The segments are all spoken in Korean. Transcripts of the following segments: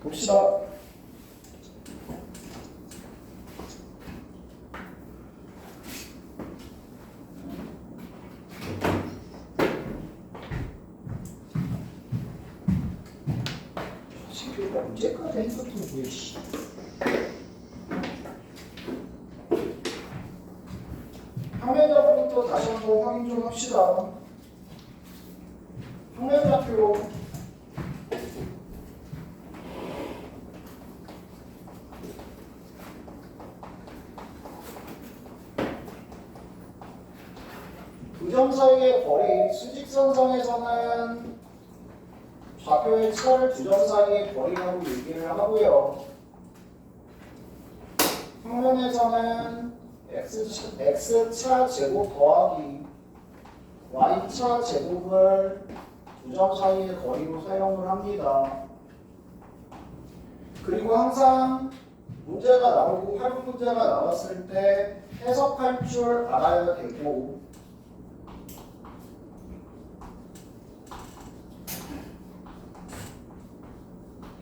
봅시다. 지금 언제까지 했었던 거지? 평면좌표부터 다시 한번 확인 좀 합시다. 평면좌표 두 점 사이의 거리, 수직선상에서는 좌표의 차를 두 점 사이의 거리라고 얘기를 하고요. 평면에서는 x차 제곱 더하기 y차 제곱을 두 점 사이의 거리로 사용을 합니다. 그리고 항상 문제가 나오고 활용 문제가 나왔을 때 해석할 줄 알아야 되고,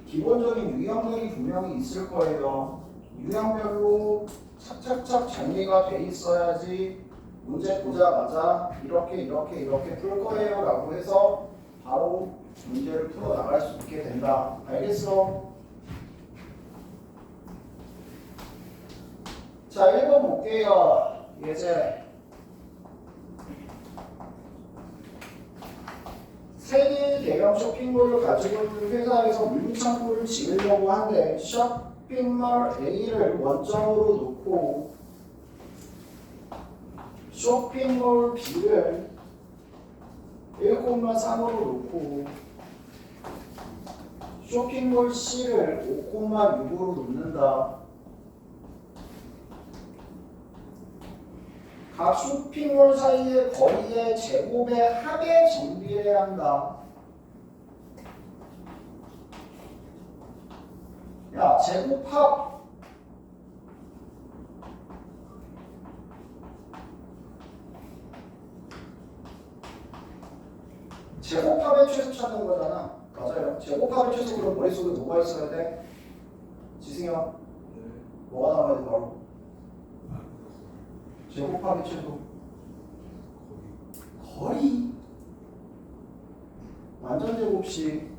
기본적인 유형들이 분명히 있을 거예요. 유형별로 착착착 정리가 돼 있어야지 문제 보자마자 이렇게 풀 거예요 라고 해서 바로 문제를 풀어 나갈 수 있게 된다. 알겠어? 자, 1번 볼게요. 예제. 세 개의 대형 쇼핑몰을 가지고 있는 회사에서 물류창고를 지으려고 하는데 쇼핑몰 A를 원점으로 놓고 쇼핑몰 B를 1,3으로 놓고 쇼핑몰 C를 5,6으로 놓는다. 각 쇼핑몰 사이의 거리의 제곱의 합에 정비해야 한다. 야, 제곱합. 제곱합의 최소 찾는 거잖아. 맞아요. 제곱합의 최소 그럼 머릿속에 뭐가 있어야 돼? 지승형. 뭐가 나와야 돼 바로? 제곱합의 최소 거리 완전 제곱식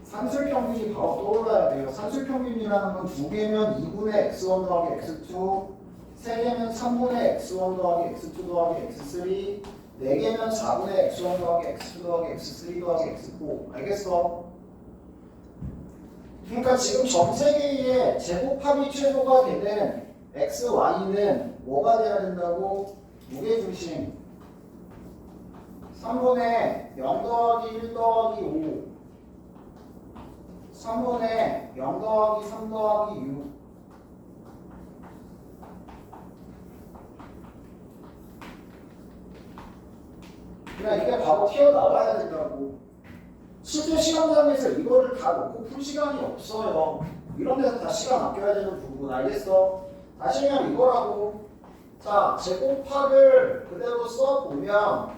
산술평균이 바로 떠올라야 돼요. 산술평균이라는 건 2개면 2분의 x1 더하기 x2, 3개면 3분의 x1 더하기 x2 더하기 x3, 4개면 4분의 x1 더하기 x2 더하기 x3 더하기 x4. 알겠어? 그러니까 지금 점 3개의 제곱합이 최소가 되는 x, y는 뭐가 돼야 된다고? 무게중심 3분의 0 더하기 1 더하기 5, 3분의 0 더하기 3 더하기 6, 그냥 이게 바로 튀어나와야 된다고. 실제 시험장에서 이거를 다 놓고 풀 시간이 없어요. 이런 데서 다 시간 아껴야 되는 부분. 알겠어? 다시 그냥 이거라고. 자, 제곱합을 그대로 써보면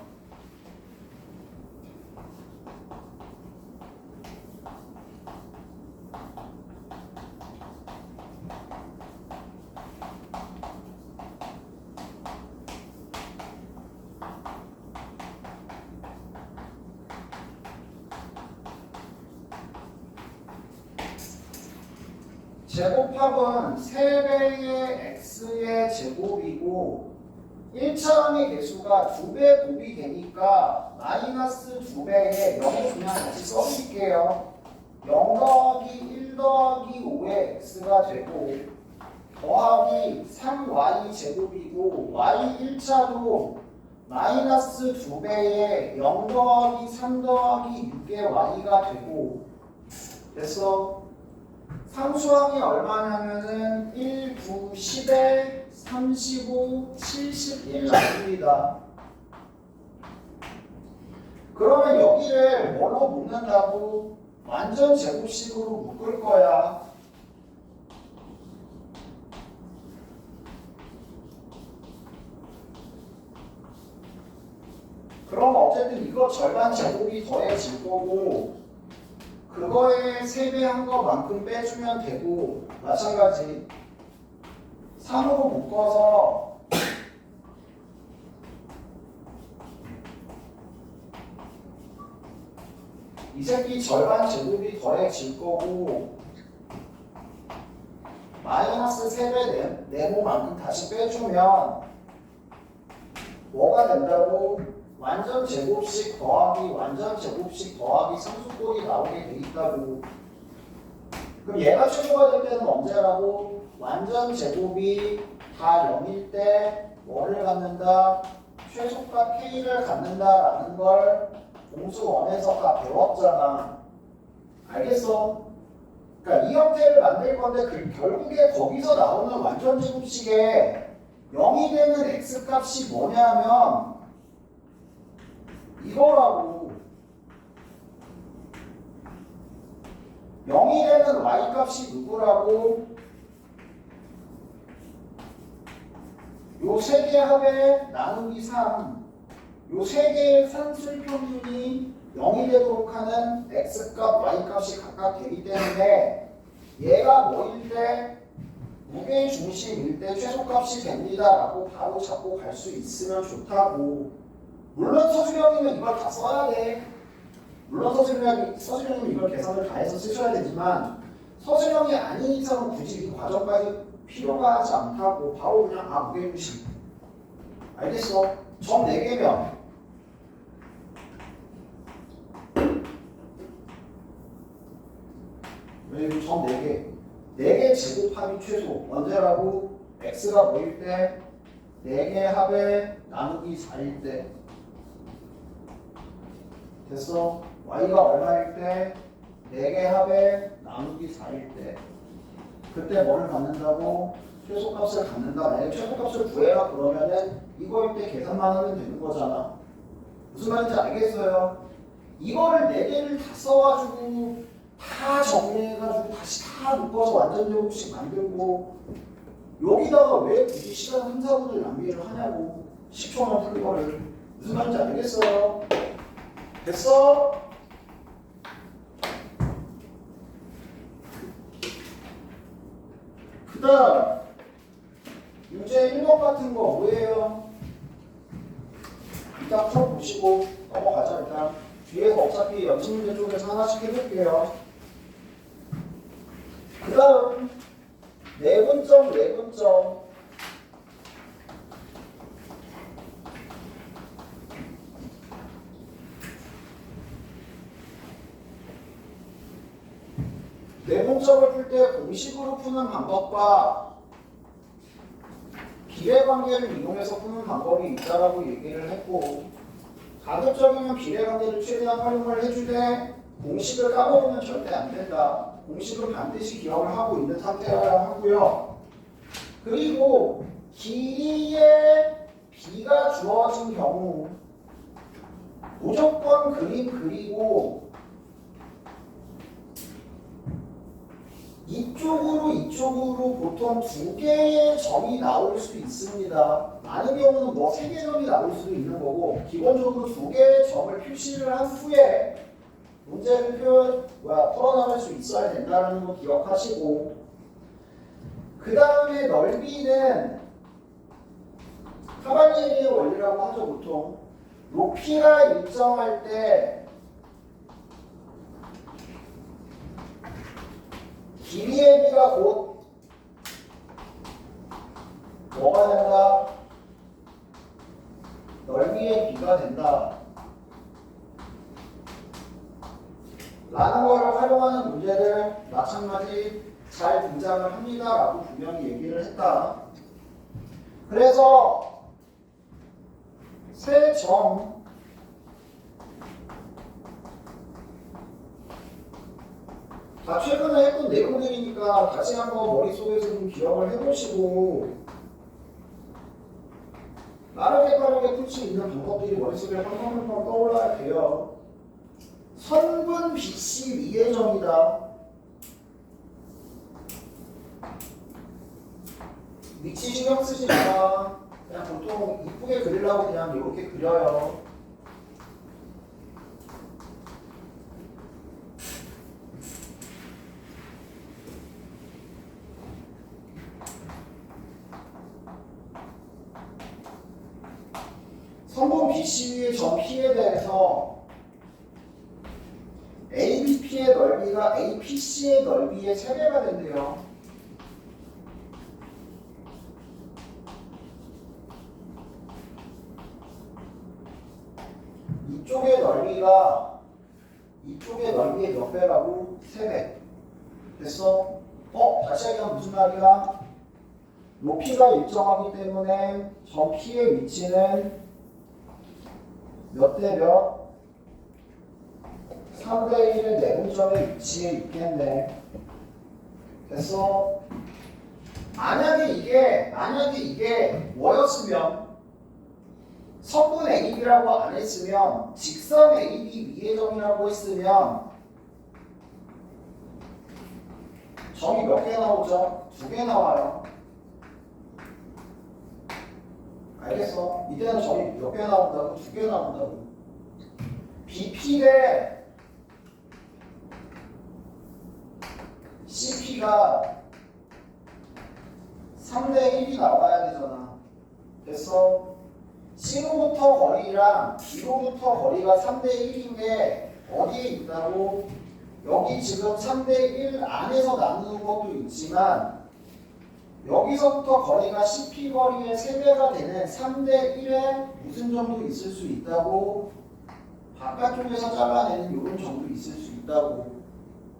제곱합은 3배의 x의 제곱이고 1차항의 개수가 2배 곱이 되니까 마이너스 2배에 0을 그냥 같이 써줄게요. 0 더하기 1 더하기 5의 x가 되고 더하기 3y 제곱이고 y 1차도 마이너스 2배에 0 더하기 3 더하기 6의 y가 되고 됐어? 상수항이 얼마냐면은 1, 9, 10에 35, 71 나옵니다. 그러면 여기를 뭐로 묶는다고? 완전 제곱식으로 묶을 거야. 그럼 어쨌든 이거 절반 제곱이 더해질 거고 그거에 3배 한 거만큼 빼주면 되고 마찬가지 3으로 묶어서 이 새끼 절반 제곱이 더해질 거고 마이너스 3배 네모만큼 다시 빼주면 뭐가 된다고? 완전 제곱식 더하기 완전 제곱식 더하기 상수꼴이 나오게 돼 있다고. 그럼 얘가 최소가 될 때는 언제라고? 완전 제곱이 다 0일 때 뭐를 갖는다? 최소값 K를 갖는다라는 걸 공수 원에서 다 배웠잖아. 알겠어? 그러니까 이 형태를 만들 건데 결국에 거기서 나오는 완전 제곱식에 0이 되는 x값이 뭐냐면 이거라고. 0이 되는 y값이 누구라고? 요 세 개 합에 나누기 3. 요 세 개의 산술 평균이 0이 되도록 하는 x값, y값이 각각 되기 때문에 얘가 뭐일 때 무게의 중심일 때 최소값이 됩니다 라고 바로 잡고 갈 수 있으면 좋다고. 물론 서술형이면 이걸 다 써야 돼. 물론 서술형이면 이걸 계산을 다 해서 쓰셔야 되지만 서술형이 아닌 이상은 굳이 이 과정까지 필요가 하지 않다고. 바로 그냥 무게 중심. 알겠어? 점 4개면 왜 점 4개? 4개 제곱합이 최소. 언제라고? x가 뭐일 때? 4개 합에 나누기 4일 때. 됐어? y가 얼마일 때? 4개 합에 나누기 4일 때. 그때 뭐를 갖는다고? 최소값을 갖는다. 만약에 최소값을 구해라 그러면은 이거일 때 계산만 하면 되는 거잖아. 무슨 말인지 알겠어요? 이거를 4개를 다 써가지고 다 정리해가지고 다시 다 묶어서 완전 제곱식 만들고 여기다가 왜 굳이 시간 3, 4분을 낭비를 하냐고. 10초만 풀 거를. 무슨 말인지 알겠어요? 됐어? 그 다음 문제 1번 같은 거 뭐예요? 일단 풀어보시고 넘어가자. 일단 뒤에서 어차피 연습문제 쪽에서 하나씩 해볼게요. 그 다음 내분점 내분점을 풀 때 공식으로 푸는 방법과 비례관계를 이용해서 푸는 방법이 있다라고 얘기를 했고 가급적이면 비례관계를 최대한 활용을 해주되 공식을 까먹으면 절대 안 된다. 공식은 반드시 기억을 하고 있는 상태여야 하고요. 그리고 길이에 b가 주어진 경우 무조건 그림 그리고 이쪽으로 보통 2개의 점이 나올 수 있습니다. 많은 경우는 뭐 3개 점이 나올 수도 있는 거고 기본적으로 2개의 점을 표시를 한 후에 문제를 풀어나갈 수 있어야 된다는 거 기억하시고 그 다음에 넓이는 카발리에리의 원리라고 하죠. 보통 높이가 일정할 때 길이의 b가 곧 뭐가 된다? 넓이의 b가 된다 라는 것을 활용하는 문제를 마찬가지 잘 등장을 합니다 라고 분명히 얘기를 했다. 그래서 세 점 다 최근에 했던 내용들이니까 다시 한번 머릿속에서 좀 기억을 해보시고 빠르게 풀 수 있는 방법들이 머릿속에 한번 떠올라야 돼요. 선분 BC 위의 점이다. 위치 신경 쓰지 마. 그냥 보통 이쁘게 그리려고 그냥 이렇게 그려요. 선분 BC 위의 점 P에 대해서 ABP의 넓이가 APC의 넓이의 3배가 된대요. 이쪽의 넓이가 이쪽의 넓이의 몇 배라고? 3배. 됐어? 다시 얘기하면 무슨 말이야? 높이가 일정하기 때문에 점 P의 위치는 몇 대 몇? 3대 1의 내분점의 위치에 있겠네. 됐어? 만약에 이게 뭐였으면 선분 AB라고 안 했으면 직선 AB 위의 점이라고 했으면 점이 몇 개 나오죠? 2개 나와요. 알겠어? 이때는 점이 몇 개 나온다고? 2개 나온다고. BP에 CP가 3대 1이 나와야 되잖아. 됐어? C로부터 거리랑 B로부터 거리가 3대 1인 게 어디에 있다고? 여기 지금 3대 1 안에서 나누는 것도 있지만 여기서부터 거리가 CP 거리의 3배가 되는 3대 1에 무슨 점도 있을 수 있다고? 바깥쪽에서 잘라내는 이런 점도 있을 수 있다고.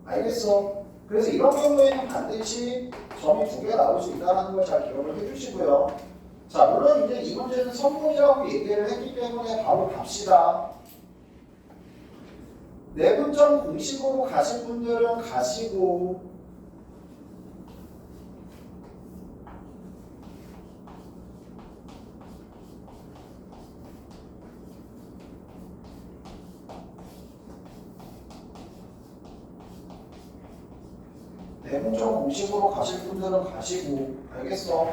알겠어? 그래서 이런 경우에는 반드시 점이 2개 나올 수 있다는 걸 잘 기억을 해주시고요. 자, 물론 이제 이 문제는 선분이라고 얘기를 했기 때문에 바로 갑시다. 내분점 공식으로 가실 분들은 가시고, 내분점 공식으로 가실 분들은 가시고, 알겠어?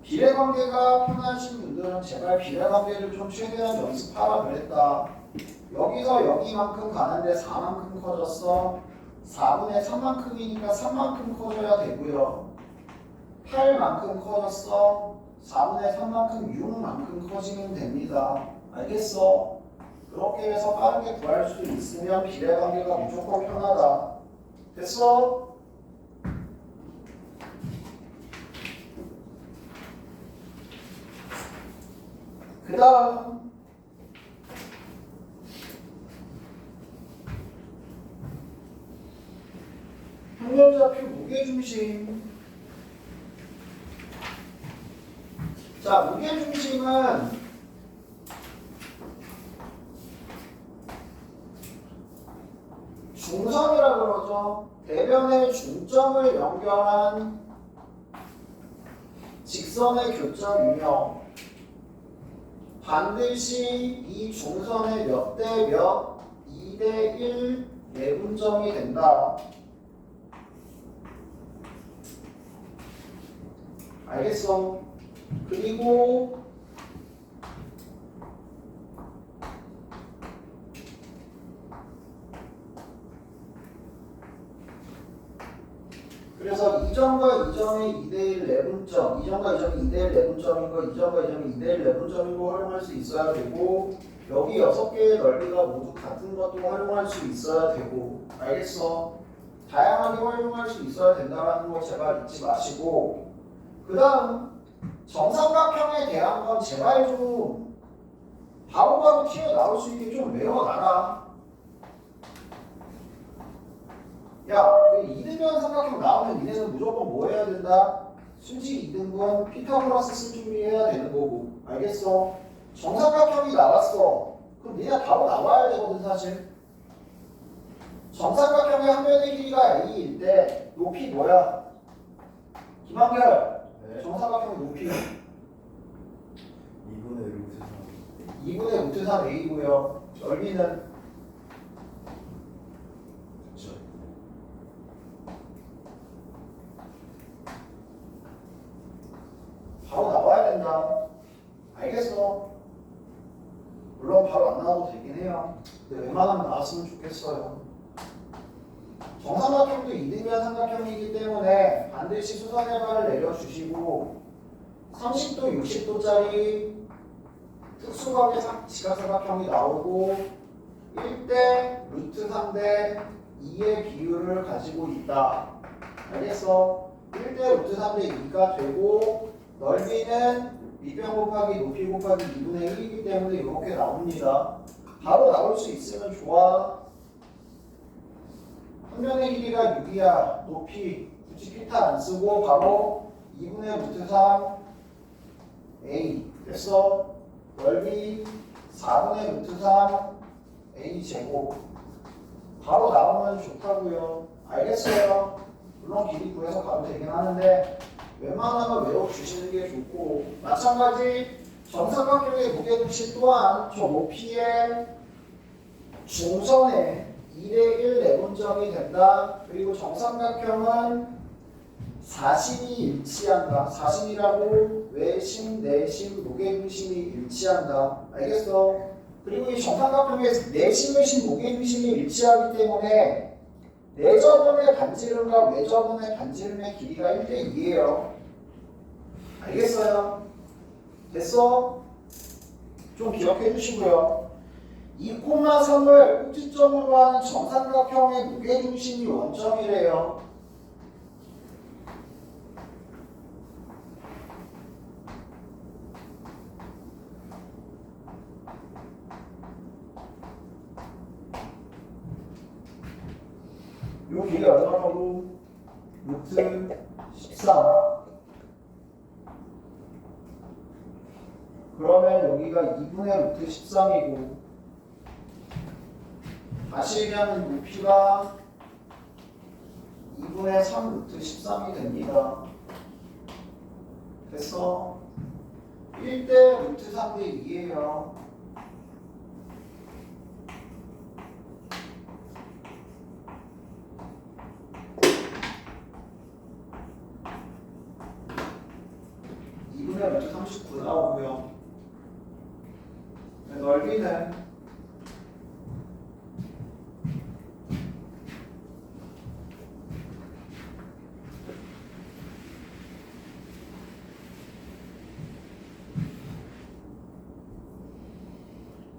비례관계가 편하신 분들은 제발 비례관계를 좀 최대한 연습하라 그랬다. 여기서 여기만큼 가는데 4만큼 커졌어. 4분의 3만큼이니까 3만큼 커져야 되고요. 8만큼 커졌어. 4분의 3만큼 6만큼 커지면 됩니다. 알겠어? 그렇게 해서 빠르게 구할 수 있으면 비례관계가 무조건 편하다. 됐어? 그 다음 평면좌표 무게중심. 자, 무게중심은 중선이라 그러죠. 대변의 중점을 연결한 직선의 교점 유형. 반드시 이 중선의 몇 대 몇, 2대 1 내분점이 된다. 알겠어? 그리고 그래서 이 점과 이 점이 2대1 내분점, 이 점과 이 점이 2대1 내분점인 거, 이 점과 이 점이 2대1 내분점인 거 활용할 수 있어야 되고, 여기 6개의 넓이가 모두 같은 것도 활용할 수 있어야 되고, 알겠어? 다양하게 활용할 수 있어야 된다는 거 제발 잊지 마시고, 그 다음 정삼각형에 대한 건 제발 좀 바로바로 튀어나올 수 있게 좀 외워놔라. 야, 그 이등변 삼각형 나오면 니네는 무조건 뭐 해야 된다? 수직 이등분 피타고라스 쓸 준비해야 되는 거고. 알겠어? 정삼각형이 나왔어. 그럼 니네 바로 나와야 되거든 사실. 정삼각형의 한 변의 길이가 a일 때 높이 뭐야? 김한결. 네. 정삼각형 높이 2분의 루트 3. 2분의 루트 3 a고요. 넓이는 그쵸. 바로 나와야 된다. 알겠어? 물론 바로 안 나와도 되긴 해요. 근데 웬만하면 나왔으면 좋겠어요. 정삼각형도 이등변 삼각형이기 때문에 반드시 수선의 발을 내려주시고 30도, 60도짜리 특수각의 지각삼각형이 나오고 1대 루트 3대 2의 비율을 가지고 있다. 알겠어? 1대 루트 3대 2가 되고 넓이는 밑변 곱하기 높이 곱하기 2분의 1이기 때문에 이렇게 나옵니다. 바로 나올 수 있으면 좋아. 한 면의 길이가 6이야. 높이 굳이 피타 안 쓰고 바로 2분의 루트 3 a 됐어. 넓이 4분의 루트 3 a 제곱 바로 나오면 좋다고요. 알겠어요? 물론 길이 구해서 가도 되긴 하는데 웬만하면 외워주시는 게 좋고 마찬가지 정삼각형의 무게중심 또한 저 높이의 중선에 2대1 내분점이 된다. 그리고 정삼각형은 사심이 일치한다. 사심이라고 외심, 내심, 무게중심이 일치한다. 알겠어? 그리고 이 정삼각형의 내심, 외심, 무게중심이 일치하기 때문에 내저분의 반지름과 외저분의 반지름의 길이가 1대2예요. 알겠어요? 됐어? 좀 기억해 주시고요. 2,3을 꼭지점으로 하는 정삼각형의 무게중심이 원점이래요. 요 길이 얼마라고? 루트 13. 그러면 여기가 2분의 루트 13이고 다시 얘기하면 높이가 2분의 3 루트 13이 됩니다. 됐어? 1대 루트 3대 2예요. 루트 39 나오고요. 넓이는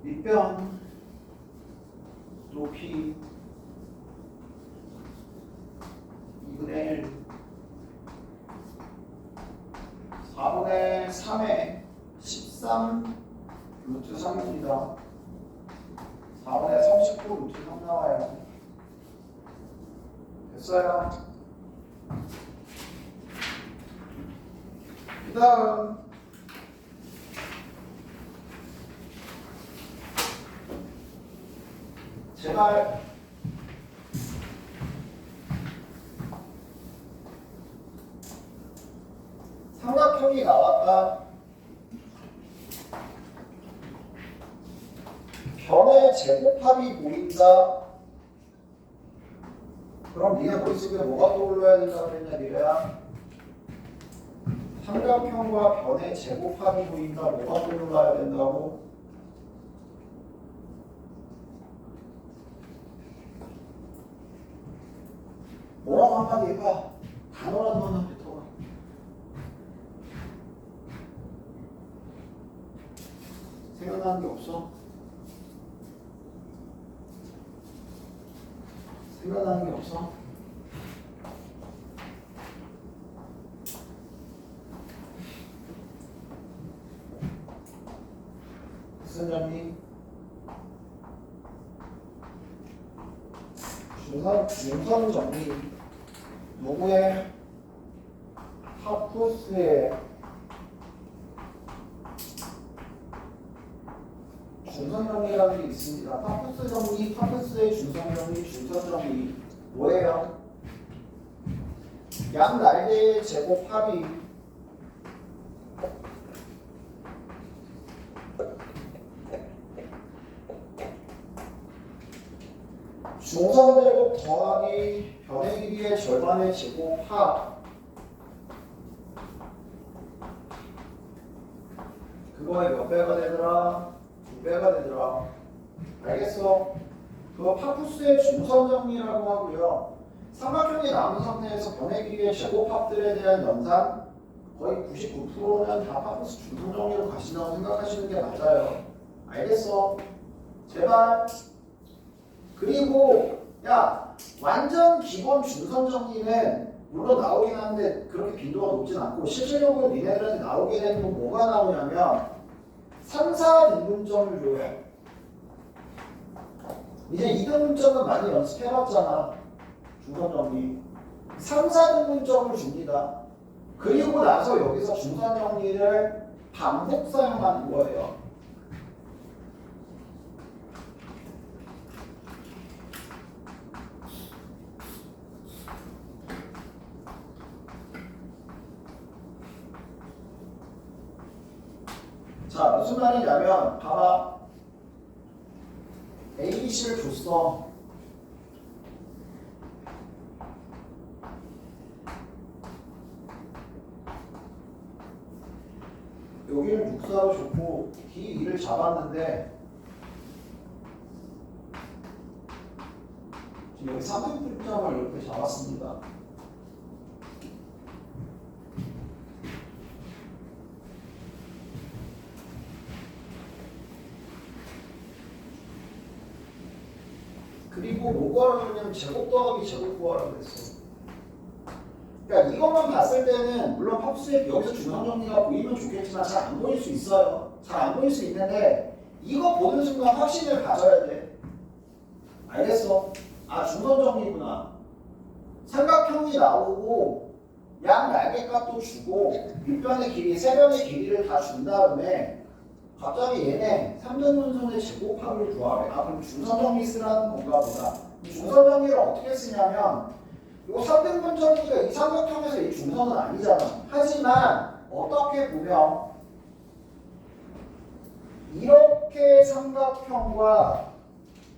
밑변 높이 2분의 1 4분의 3에 13 루트 3입니다. 4분의 39 루트 3 나와요. 됐어요? 그 다음 제발 삼각형이 나왔다. 변의 제곱합이 보인다. 그럼 니네 머릿속에 뭐가 떠올라야 된다 그랬냐 니네야? 삼각형과 변의 제곱합이 보인다. 뭐가 떠올라야 된다고? 뭐라고 한마디 해봐. 단어라도 하나 뱉어봐. 생각나는 게 없어? 생각나는 게 없어? 선생님 중선 정리 누구의 파푸스의 중선 정리라는 게 있습니다. 파푸스 정리, 파푸스의 중선 정리, 중선 정리 뭐예요? 양 날개의 제곱합이 중선 제곱 더하기 변의 길이의 절반의 제곱합 그거의 몇 배가 되더라? 2배가 되더라. 알겠어? 그거 파푸스의 중선 정리라고 하고요. 삼각형이 남은 상태에서 변의 길이의 제곱합들에 대한 연산 거의 99%는 다 파커스 중성 정리로 가신다고 생각하시는 게 맞아요. 알겠어? 제발. 그리고 야 완전 기본 중선 정리는 물론 나오긴 하는데 그렇게 빈도가 높진 않고 실질적으로 니네들한테 나오게 되는 건 뭐가 나오냐면 3, 4등분점을 줘요. 이제 2등분점은 많이 연습해봤잖아. 중선 정리. 3, 4등분점을 줍니다. 그리고 나서 여기서 중선 정리를 반복 사용하는 거예요. 자, 무슨 말이냐면 봐봐. A, B, C를 줬어. 여기는 6사로 줬고 D, 2를 잡았는데 지금 여기 3등분점을 이렇게 잡았습니다. 그리고 뭐 구하라고 했냐면 제곱 더하기 제곱 구하라고 했어. 그러니까 이것만 봤을 때는 물론 팝수에 여기서 중성 정리가 보이면 좋겠지만 잘 안 보일 수 있어요. 잘 안 보일 수 있는데 이거 보는 순간 확신을 가져야 돼. 알겠어? 아 중선 정리구나. 삼각형이 나오고 양 날개값도 주고 윗변의 길이, 세변의 길이를 다 준 다음에 갑자기 얘네 3등분선의 제곱합을 구하래. 아 그럼 중선 정리 쓰라는 건가 보다. 이 중선 정리를 어떻게 쓰냐면 이거 3등분 정리가 이 삼각형에서 이 중선은 아니잖아. 하지만 어떻게 보면 이렇게 삼각형과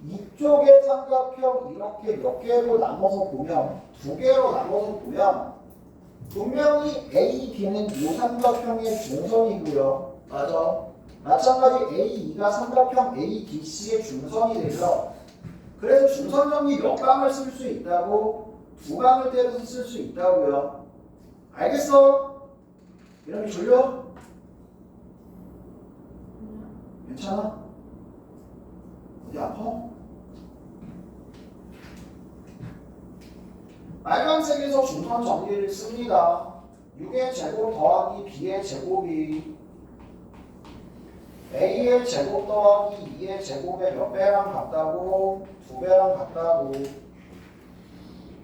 이쪽의 삼각형 이렇게 몇 개로 나눠서 보면 두 개로 나눠서 보면 분명히 A, B는 이 삼각형의 중선이고요. 맞아. 마찬가지 A, 2가 삼각형 A, B, C의 중선이 되죠. 그래서 중선 정리 몇 방을 쓸 수 있다고? 2방을 때려서 쓸 수 있다고요. 알겠어? 이러면 졸려? 괜찮아? 어디 아파? 빨간색에서 중선 정리를 씁니다. 6의 제곱 더하기 B의 제곱이 A의 제곱 더하기 2의 제곱의 몇 배랑 같다고? 2배랑 같다고.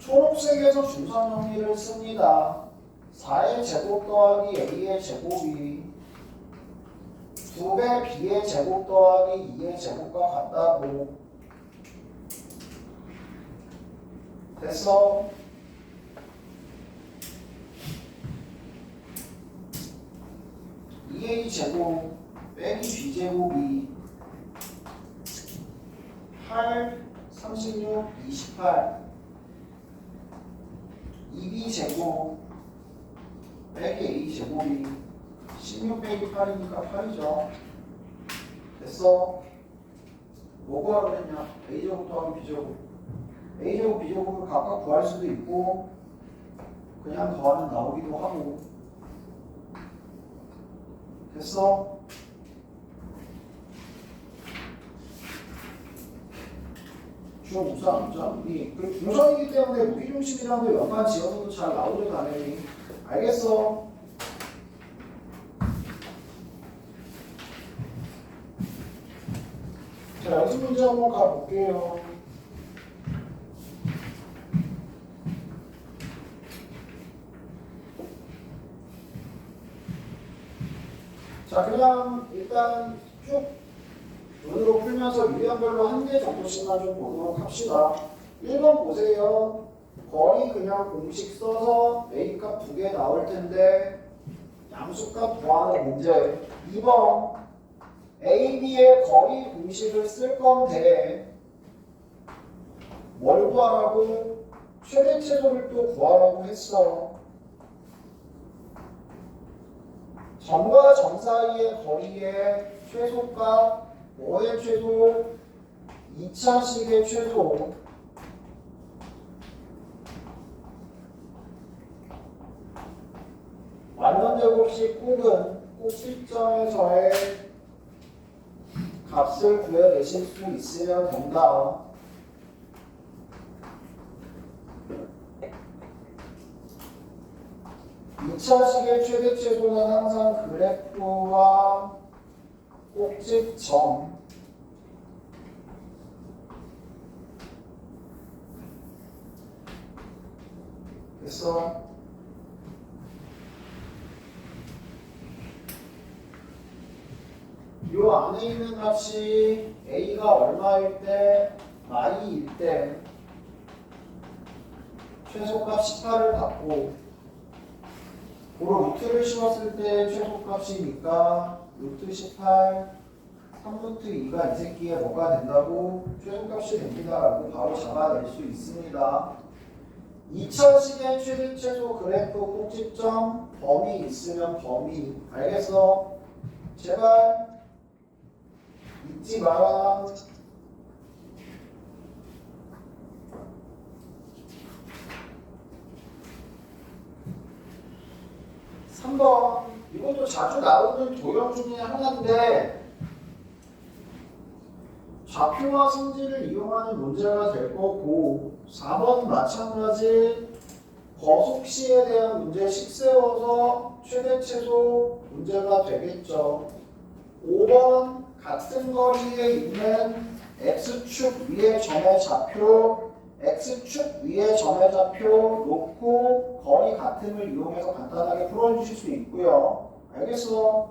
초록색에서 중선 정리를 씁니다. 4의 제곱 더하기 A의 제곱이 2배 B의 제곱 더하기 2의 제곱과 같다고. 됐어? A 제곱 빼기 B제곱이 8, 36, 28 2B제곱 빼기 A제곱이 16 빼기 8이니까 8이죠. 됐어? 뭐가 그랬냐? A제곱 더하기 B제곱 A제곱 B제곱을 각각 구할 수도 있고 그냥 더하면 나오기도 하고. 됐어? 중우상, 우리 그리고 중선이기 때문에 무기중심이라는 거 연관 지어서도 잘 나오죠 당연히. 알겠어? 자 연습 문제 한번 가볼게요. 자 그냥 일단 쭉 눈으로 풀면서 유형별로 한 개 정도씩만 좀 보도록 합시다. 1번 보세요. 거리 그냥 공식 써서 A값 2개 나올 텐데 양수값 구하는 문제. 2번 A, B의 거리 공식을 쓸 건데 뭘 구하라고? 최대 최소를 또 구하라고 했어. 점과 점 사이의 거리의 최소값, 뭐의 최소? 2차식의 최소. 완전제곱 값을 구해내실 수 있으면 된다. 이차식의 최대 최소는 항상 그래프와 꼭지점 됐어? 요 안에 있는 값이 a가 얼마일 때, y일 때 최소값 18을 갖고 고로 루트를 씌웠을 때 최소값이니까 루트 18 3루트 2가 이 새끼에 뭐가 된다고? 최소값이 됩니다 라고 바로 잡아낼 수 있습니다. 2차식의 최대 최소 그래프 꼭지점 범위 있으면 범위 알겠어? 제발 잊지 마라. 3번 이것도 자주 나오는 도형 중에 하나인데 좌표와 성질을 이용하는 문제가 될 거고 4번 마찬가지 거속시에 대한 문제식 세워서 최대 최소 문제가 되겠죠. 5번 같은 거리에 있는 x축 위의 점의 좌표 x축 위의 점의 좌표 놓고 거리 같음을 이용해서 간단하게 풀어주실 수 있고요. 알겠어?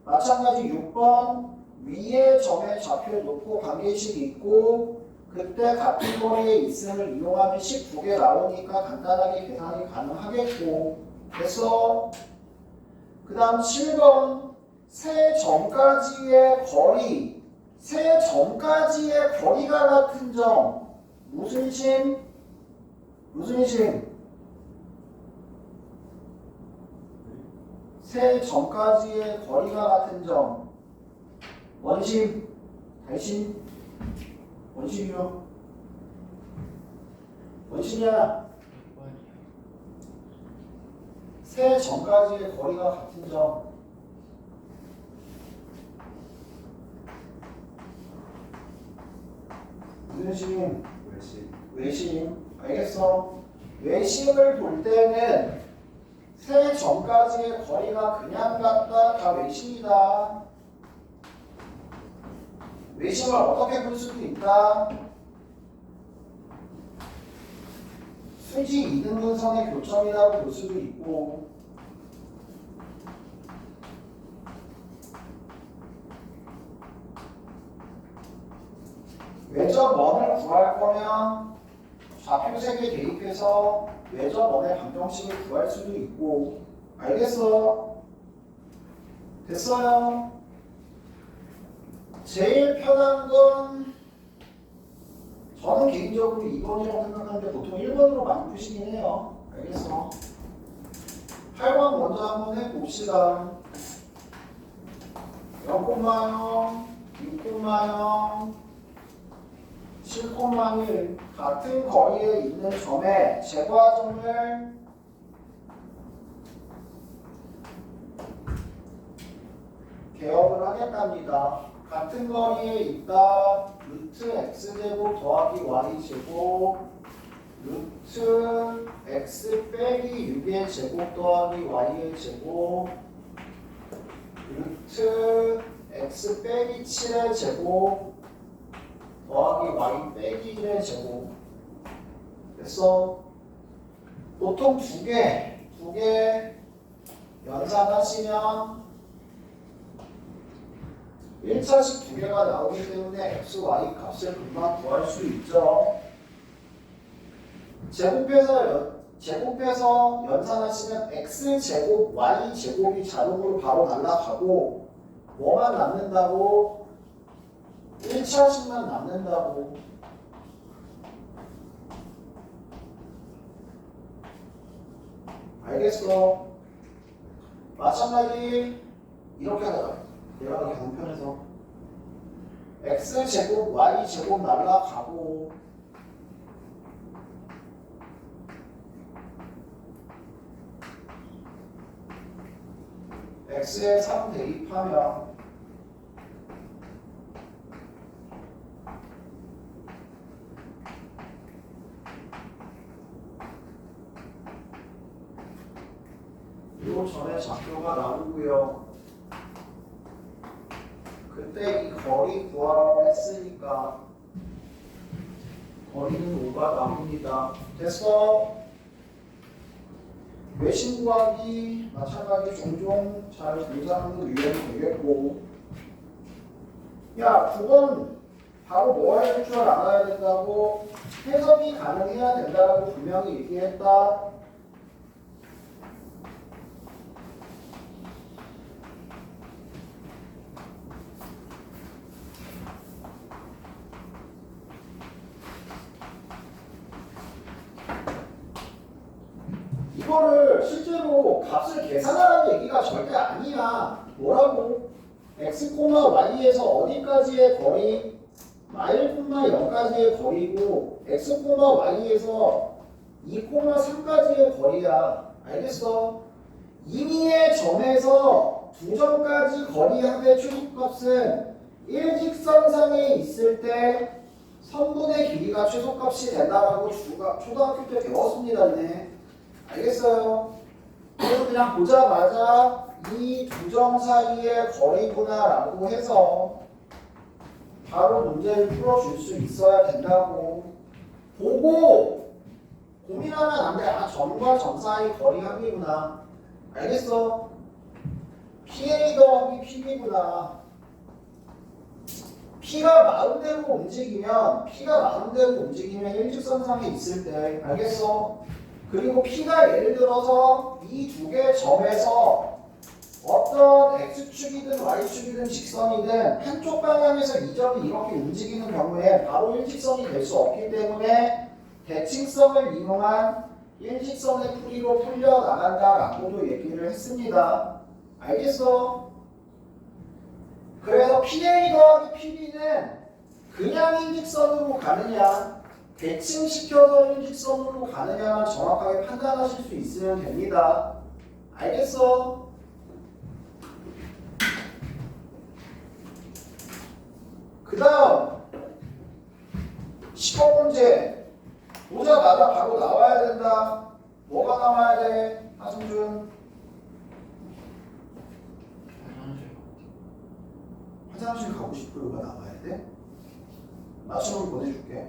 마찬가지 6번 위의 점의 좌표 놓고 관계식 있고 그때 같은 거리에 있음을 이용하면 식 두 개 나오니까 간단하게 계산이 가능하겠고 됐어? 그 다음 7번 세 점까지의 거리 세 점까지의 거리가 같은 점 무슨 심? 무슨 심? 세 점까지의 거리가 같은 점 원심? 달심? 원심이요? 원심이야. 세 점까지의 거리가 같은 점 무슨 심? 외심. 알겠어? 외심을 볼 때는 세 점까지의 거리가 그냥 같다 다 외심이다. 외심을 어떻게 볼 수도 있다. 수지 이등분선의 교점이라고 볼 수도 있고 외접원을 구할 거면 좌표 색에 대입해서 외접원의 방정식을 구할 수도 있고 알겠어? 됐어요? 제일 편한 건 저는 개인적으로 2번이라고 생각하는데 보통 1번으로 많이 푸시긴 해요. 알겠어? 8번 먼저 한번 해봅시다. 0,0, 6,0, 7,1 같은 거리에 있는 점의 제과점을 개혁을 하겠답니다. 같은 거리에 있다. 루트 x제곱 더하기 y제곱 루트 x 빼기 6의 제곱 더하기 y의 제곱 루트 x 빼기 7의 제곱 더하기 y 빼기 1의 제곱 됐어? 보통 두 개 연산하시면 1차식 두 개가 나오기 때문에 x, y 값을 금방 구할 수 있죠. 제곱해서 연산하시면 x제곱, y제곱이 자동으로 바로 날라가고 뭐만 남는다고? 1차식만 남는다고. 알겠어? 마찬가지 이렇게 하자. 내가 그렇게 간편해서 x제곱, y제곱 날라가고 x에 3 대입하면 전에 좌표가 나오고요. 그때 이 거리 구하라고 했으니까 거리는 5가 나옵니다. 됐어? 외신 구하기 마찬가지 종종 잘 등장하는 유형이 되겠고, 야, 9번 바로 뭐 해야 될 줄 알아야 된다고, 해석이 가능해야 된다고 분명히 얘기했다. 이거를 실제로 값을 계산하라는 얘기가 절대 아니야. 뭐라고? x, y에서 어디까지의 거리? 마일, 0까지의 거리고 x, y에서 2, 3까지의 거리야. 알겠어? 임의의 점에서 두 점까지 거리합의 최소값은 일직선상에 있을 때 선분의 길이가 최소값이 된다라고 초등학교 때 배웠습니다. 네. 알겠어요? 그래서 그냥 보자마자 이 두 점 사이의 거리구나라고 해서 바로 문제를 풀어줄 수 있어야 된다고 보고 고민하면 안 돼. 아, 점과 점 사이 거리 합이구나. 알겠어? PA 더하기 PB구나. P가 마음대로 움직이면 일직선상에 있을 때, 알겠어? 그리고 P가 예를 들어서 이 두 개의 점에서 어떤 X축이든 Y축이든 직선이든 한쪽 방향에서 이 점이 이렇게 움직이는 경우에 바로 일직선이 될 수 없기 때문에 대칭성을 이용한 일직선의 풀이로 풀려나간다라고도 얘기를 했습니다. 알겠어? 그래서 PA 더하기 PB는 그냥 일직선으로 가느냐 대칭시켜서 일직선으로 가느냐만 정확하게 판단하실 수 있으면 됩니다. 알겠어? 그 다음 10번 문제 보자마자 바로 나와야 된다. 뭐가 나와야 돼? 하승준 화장실 가고 싶어요가 나와야 돼? 맞춤을 보내줄게.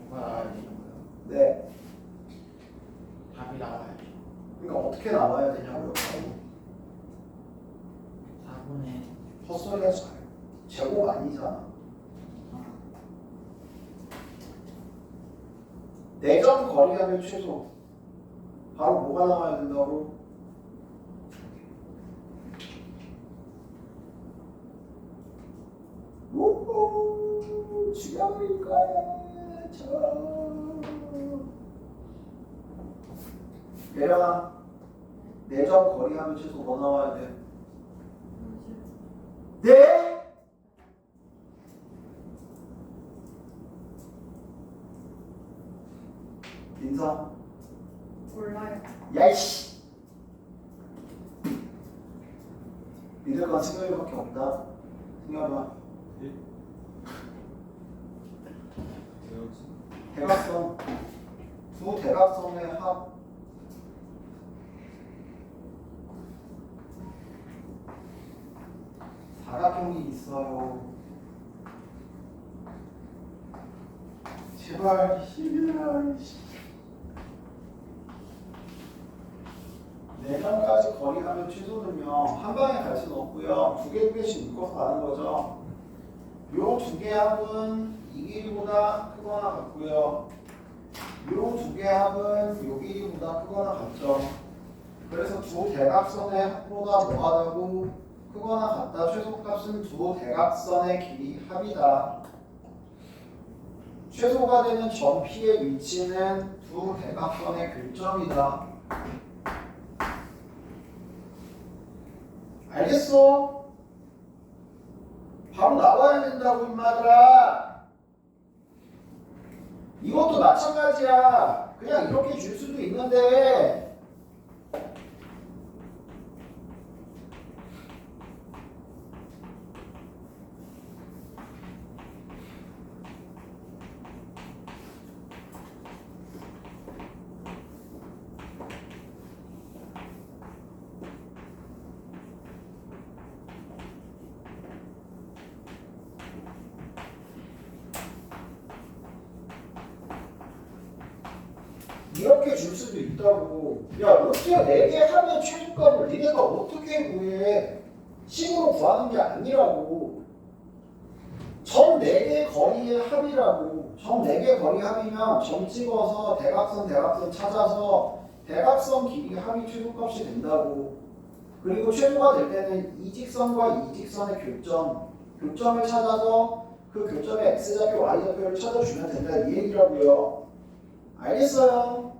뭐가 나와야 되는 거예요? 네. 답이 나와야죠. 그러니까 어떻게 나와야 되냐고요. 4분의 헛소리 하지 마요. 제곱 아니잖아. 4점 거리하면 최소. 바로 뭐가 나와야 된다고? 우후 죽여버릴 거야. 예령아 4점 거리하면 최소 뭐 나와야 돼? 네? 민서 몰라요. 야이씨 믿을 건 승엽이밖에 없다. 승엽아 대각선 두 대각선의 합 사각형이 있어요. 제발 11월 4점까지 거리하면 최소는요 한 방에 갈 수는 없고요 두 개씩 묶어서 가는 거죠. 요 두 개 합은 이 길이보다 크거나 같고요. 요 두 개 합은 요 길이보다 크거나 같죠. 그래서 두 대각선의 합보다 뭐하다고 크거나 같다. 최소값은 두 대각선의 길이 합이다. 최소가 되는 점 P의 위치는 두 대각선의 교점이다. 알겠어? 바로 나와야 된다고 임마들아. 이것도 마찬가지야. 그냥 이렇게 줄 수도 있는데 4개 줄 수도 있다고. 야, 어떻게 4개 하면 최저값을 니네가 어떻게 구해? 식으로 구하는 게 아니라고. 점 4개 거리의 합이라고. 점 4개 거리 합이면 점 찍어서 대각선 찾아서 대각선 길이 합이 최소값이 된다고. 그리고 최소가 될 때는 이 직선과 이 직선의 교점을 찾아서 그 교점의 x좌표, y좌표를 찾아주면 된다 이 얘기라고요. 알겠어요?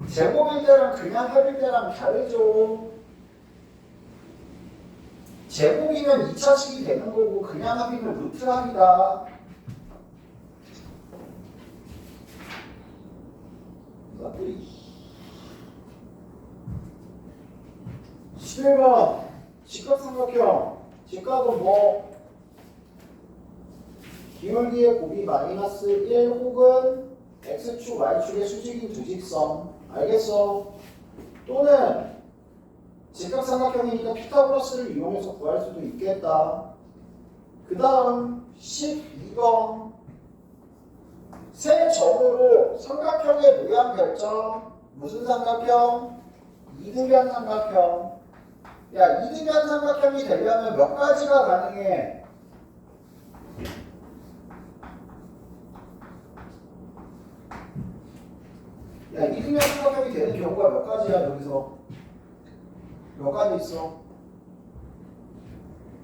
제곱일 때랑 그냥 합일 때랑 다르죠. 제곱이면 2차식이 되는 거고 그냥 합이면 루트 합이다. 11번 직각삼각형. 직각은 뭐 기울기의 곱이 마이너스 1 혹은 x축, y축의 수직인 두 직선. 알겠어? 또는 직각삼각형이니까 피타고라스를 이용해서 구할 수도 있겠다. 그 다음 12번 세 점으로 삼각형의 모양 결정. 무슨 삼각형? 이등변 삼각형. 야, 이등변 삼각형이 되려면 몇 가지가 가능해? 야, 이등변 삼각형이 되는 경우가 몇 가지야, 여기서? 몇 가지 있어?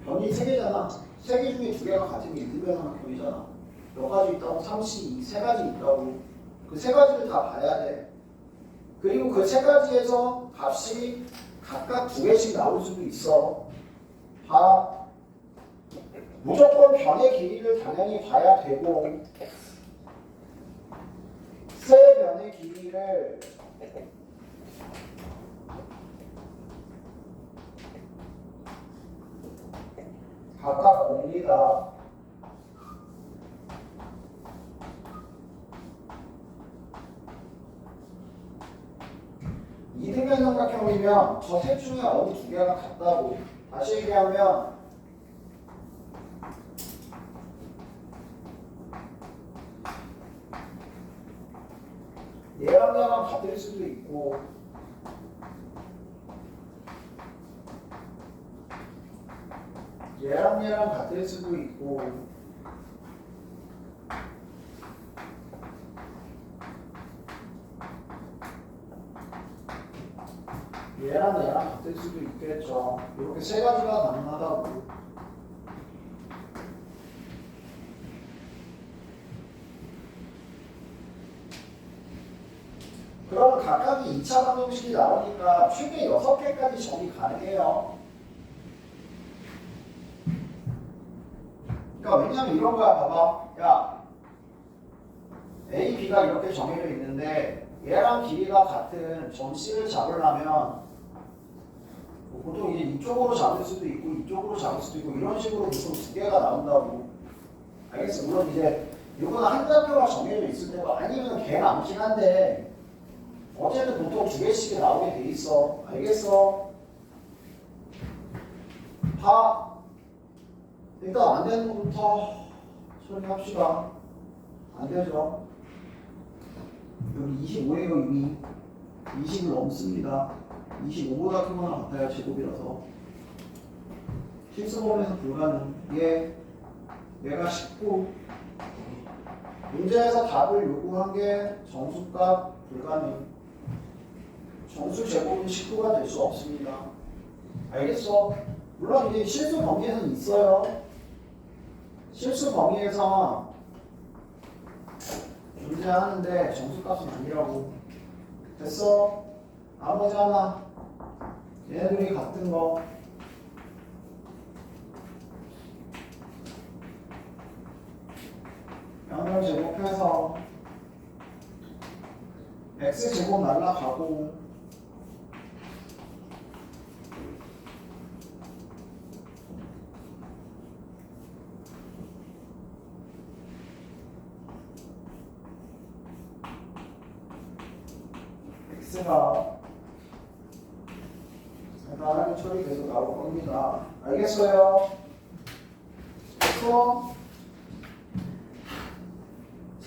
변이 3개잖아. 3개 중에 2개가 같은 게 이등변 삼각형이잖아. 몇 가지 있다고? 3시 3가지 있다고. 그 3가지를 다 봐야 돼. 그리고 그 3가지에서 값이 각각 2개씩 나올 수도 있어. 봐. 무조건 변의 길이를 당연히 봐야 되고 세 변의 길이를 각각 봅니다. 이등변 삼각형이면 저 셋 중에 어느 2개가 같다고. 다시 얘기하면 얘랑 얘랑 같을 수도 있고 얘랑 얘랑 같을 수도 있고 얘랑 얘랑 같을 수도 있겠죠. 이렇게 3가지가 가능하다고. 그럼 각각이 2차 방정식이 나오니까 최대 6개까지 정의 가능해요. 그러니까 왜냐면 이런 거야. 봐봐. 야, A, B가 이렇게 정해져 있는데 얘랑 길이가 같은 점 C를 잡으려면 보통 이제 이쪽으로 잡을 수도 있고 이쪽으로 잡을 수도 있고 이런 식으로 보통 2개가 나온다고. 알겠어? 물론 이제 이거는 한 좌표가 정해져 있을 때고 아니면 개 많긴 한데 어쨌든 보통 2개씩이 나오게 돼 있어. 알겠어? 봐. 일단 안 되는 것부터 처리합시다. 안 되죠? 여기 25예요 이미. 20을 넘습니다. 25보다 크거나 같아야 제곱이라서. 실수범에서 불가능. 얘가 19. 문제에서 답을 요구한 게 정수값 불가능. 정수 제곱은 19가 될 수 없습니다. 알겠어? 물론 이게 실수 범위에서는 있어요. 실수 범위에서 존재하는데 정수값은 아니라고. 됐어? 나머지 하나. 얘네들이 같은 거. 양변 제곱해서 x제곱 날라가고 x가 간단하게 처리돼서 나올 겁니다. 알겠어요? 그래서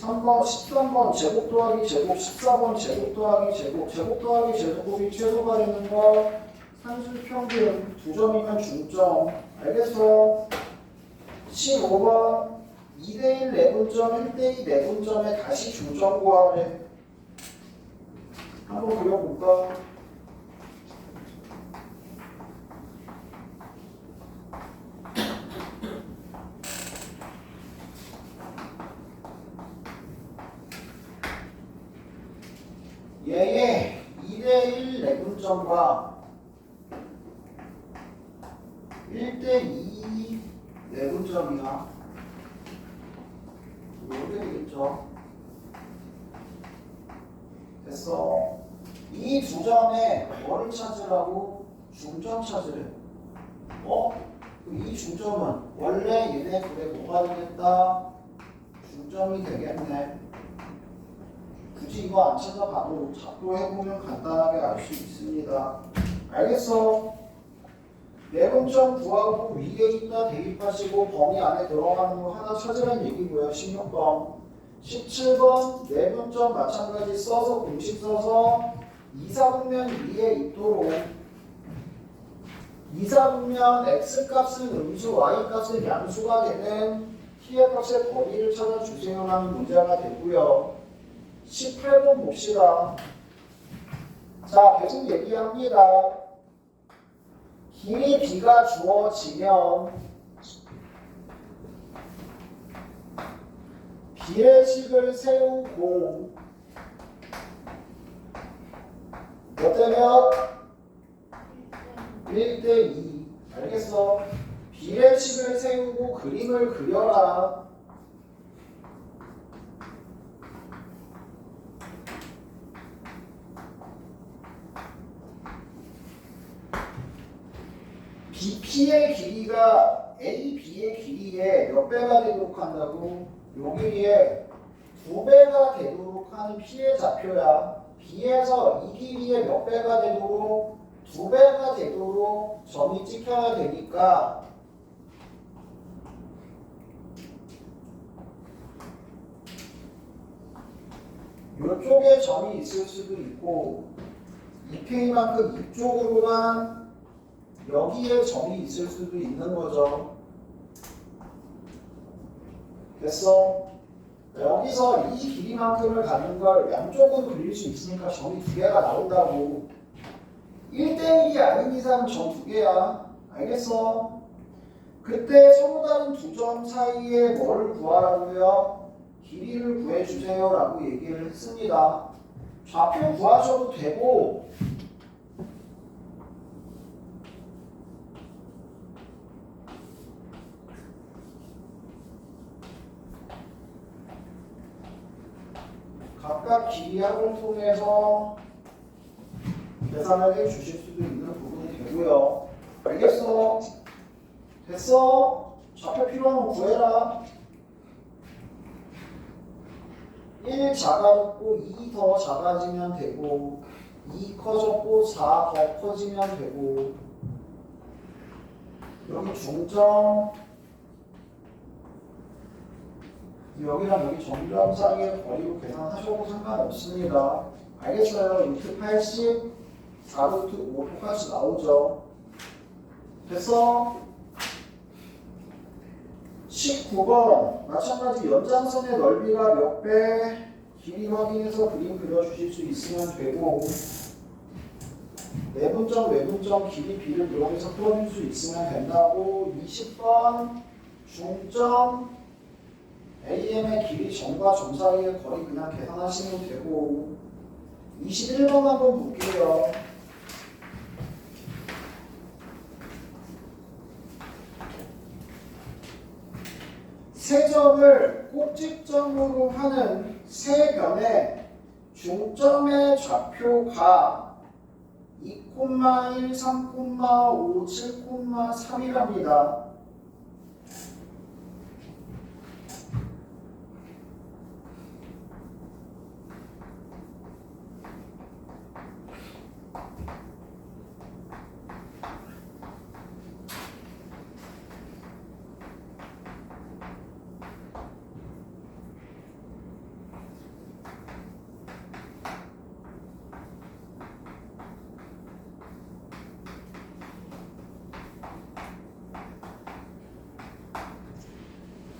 3번, 13번 제곱 더하기 제곱, 14번 제곱 더하기 제곱, 제곱 더하기 제곱이 최소가 되는 거 산술평균 2점이면 중점. 알겠어? 15번 2대1 내분점, 1대2 내분점에 다시 중점 구하래. 한번 그려볼까? 얘의 2대1 내분점과 1대2 내분점이야. 이렇게 되겠죠. 됐어. 이 두 점에 뭐를 찾으라고? 중점 찾으래. 이 중점은 원래 얘네 둘의 뭐가 되겠다? 중점이 되겠네. 굳이 이거 안 찾아봐도 작도해보면 간단하게 알 수 있습니다. 알겠어? 내분점 구하고 위에 있다 대입하시고 범위 안에 들어가는 거 하나 찾으라는 얘기고요. 16번 17번 내분점 마찬가지 써서 공식 써서 이사분면 위에 있도록 이사분면 x값은 음수 y값은 양수가 되는 t의 값의 범위를 찾아주세요 라는 문제가 되고요. 18번 봅시다. 자, 계속 얘기합니다. 길이 b가 주어지면 비례식을 세우고 몇 대면 1대2. 알겠어? 비례식을 세우고 그림을 그려라. BP의 길이가 AB의 길이의 몇 배가 되도록 한다고? 요 길이의 2배가 되도록 하는 P의 좌표야. B에서 이 길이의 몇 배가 되도록? 2배가 되도록 점이 찍혀야 되니까 이쪽에 점이 있을 수도 있고 이 K만큼 이쪽으로만 여기에 점이 있을 수도 있는 거죠. 됐어? 여기서 이 길이만큼을 갖는 걸 양쪽으로 그릴 수 있으니까 점이 2개가 나온다고. 1대1이 아닌 이상 점 2개야. 알겠어? 그때 서로 다른 두 점 사이에 뭐를 구하라고요? 길이를 구해주세요 라고 얘기를 했습니다. 좌표 구하셔도 되고 각각 길이합을 통해서 계산을 해 주실 수도 있는 부분이 되고요. 알겠어? 됐어? 좌표 필요하면 구해라. 1 작아졌고 2 더 작아지면 되고 2 커졌고 4 더 커지면 되고 여기 중점 여기랑 여기 점점 사이의 거리로 계산하셔도 상관없습니다. 알겠어요? 루트 80, 4루트 5 똑같이 나오죠. 됐어? 19번 마찬가지 연장선의 넓이가 몇 배? 길이 확인해서 그림 그려주실 수 있으면 되고 내분점, 외분점, 길이 B를 이용해서 풀어줄 수 있으면 된다고. 20번 중점 AM의 길이 점과 점 사이의 거리 그냥 계산하시면 되고 21번 한번 볼게요. 세 점을 꼭지점으로 하는 세 변의 중점의 좌표가 2,1, 3,5, 7,3이랍니다.